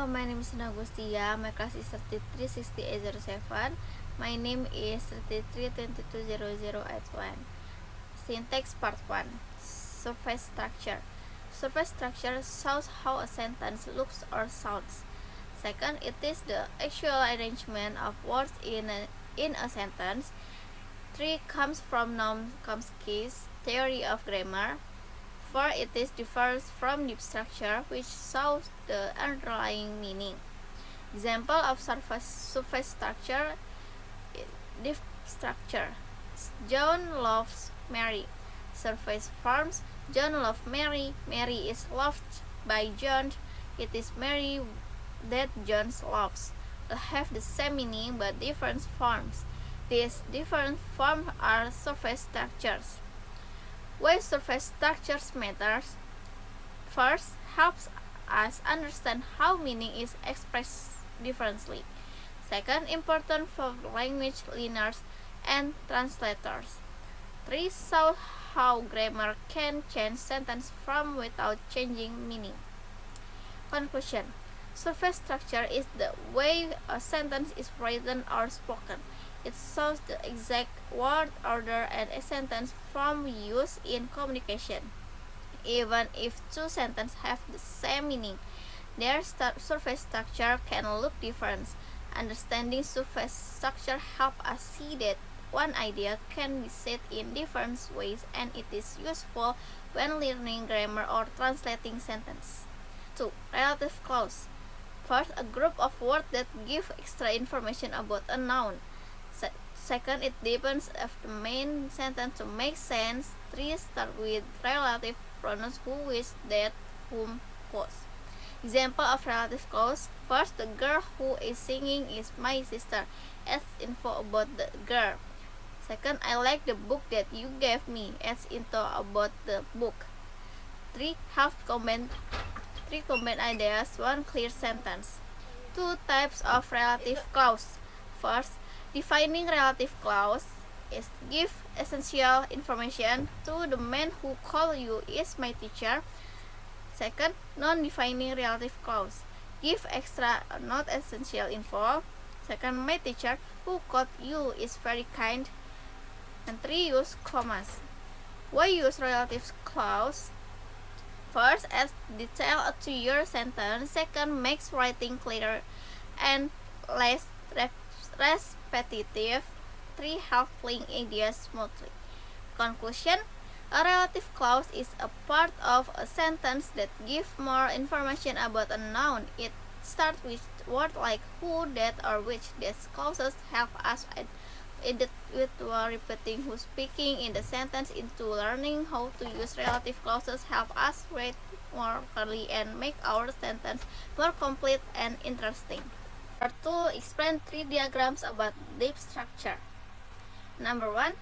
Hello, my name is Nagustia. My class is 336807. My name is 33220081. Syntax Part 1. Surface structure. Surface structure shows how a sentence looks or sounds. Second, it is the actual arrangement of words in a sentence. 3 comes from Noam Chomsky's theory of grammar. 4. It is differs from deep structure, which shows the underlying meaning. Example of surface structure: deep structure. John loves Mary. Surface forms: John loves Mary. Mary is loved by John. It is Mary that John loves. Have the same meaning but different forms. These different forms are surface structures. Why surface structures matters? First, helps us understand how meaning is expressed differently. Second, important for language learners and translators. 3. Show how grammar can change sentence form without changing meaning. Conclusion: surface structure is the way a sentence is written or spoken. It shows the exact word order and a sentence form used in communication. Even if two sentences have the same meaning, their surface structure can look different. Understanding surface structure helps us see that one idea can be said in different ways, and it is useful when learning grammar or translating sentences. 2. Relative clause. First, a group of words that give extra information about a noun. Second, it depends on the main sentence to make sense. 3. Start with relative pronouns: who, which, that, whom, whose. Example of relative clause: first, the girl who is singing is my sister. Adds info about the girl. Second, I like the book that you gave me. Adds info about the book. 3. Combine ideas, one clear sentence. 2 types of relative clause. First, defining relative clause is give essential information. 2. The man who called you is my teacher. Second, non-defining relative clause give extra or not essential info. Second, my teacher who called you is very kind. And 3. Use commas. Why use relative clause? First, adds detail to your sentence. Second, makes writing clearer and less repetitive. 3. Help link ideas smoothly. Conclusion: a relative clause is a part of a sentence that gives more information about a noun. It starts with words like who, that, or which. These clauses help us with repeating who's speaking in the sentence. Into learning how to use relative clauses help us write more clearly and make our sentence more complete and interesting. Number 2. Explain 3 diagrams about deep structure. Number 1.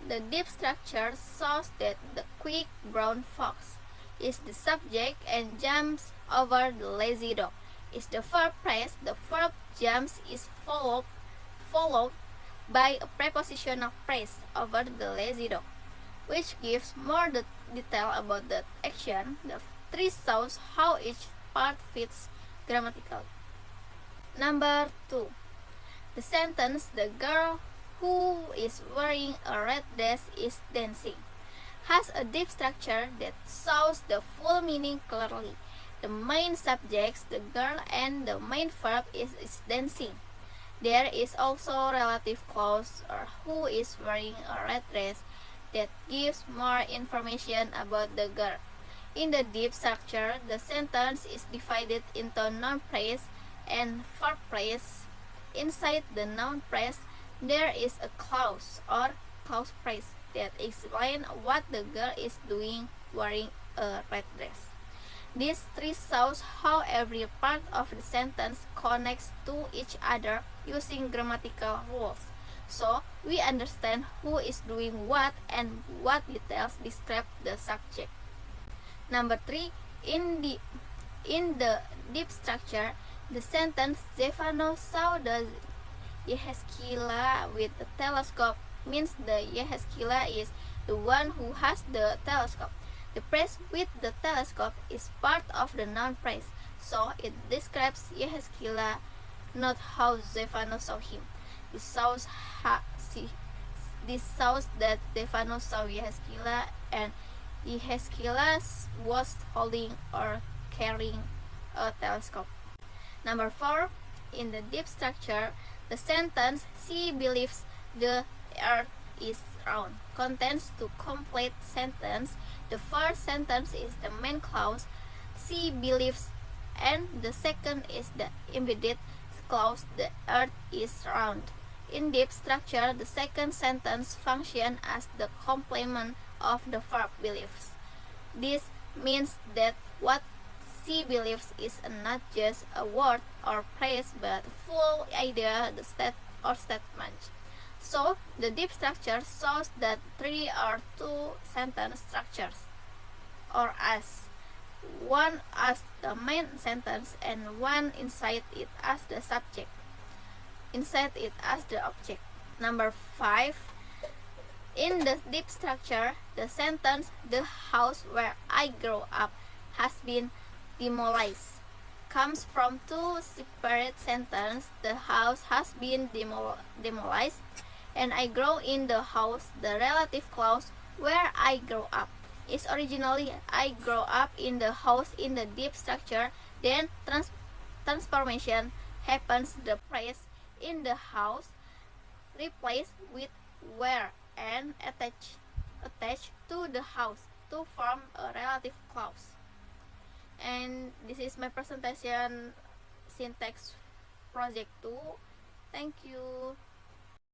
The deep structure shows that the quick brown fox is the subject and jumps over the lazy dog is the verb phrase. The verb jumps is followed by a prepositional phrase over the lazy dog, which gives more detail about the action. The 3 shows how each part fits grammatically. Number 2. The sentence "the girl who is wearing a red dress is dancing" has a deep structure that shows the full meaning clearly. The main subjects, the girl, and the main verb is dancing. There is also relative clause or who is wearing a red dress that gives more information about the girl. In the deep structure, the sentence is divided into noun phrase and verb phrase. Inside the noun phrase, there is a clause or clause phrase that explains what the girl is doing wearing a red dress. These 3 shows how every part of the sentence connects to each other using grammatical rules, so we understand who is doing what and what details describe the subject. Number 3. In the deep structure, the sentence "Stefano saw the Yehezkiela with a telescope" means the Yehezkiela is the one who has the telescope. The phrase "with the telescope" is part of the noun phrase, So it describes Yehezkiah, not how Stephanus saw him. This shows that Stephanus saw Yehezkiah, and Yehezkiah was holding or carrying a telescope. Number 4, in the deep structure, the sentence "she believes the earth is round" contains two complete sentences. The first sentence is the main clause "she believes," and the second is the embedded clause "the earth is round." In deep structure, the second sentence functions as the complement of the verb believes. This means that what she believes is not just a word or phrase but a full idea, the state or statement. So the deep structure shows that 3 or 2 sentence structures, or as one as the main sentence and one inside it as the subject, inside it as the object. Number 5, in the deep structure, the sentence "the house where I grew up has been demolished" comes from two separate sentences. The house has been demolished, and I grow in the house. The relative clause "where I grow up" is originally "I grow up in the house" in the deep structure. Then transformation happens. The phrase "in the house" replaced with "where" and attached to the house to form a relative clause. And this is my presentation syntax project 2. Thank you.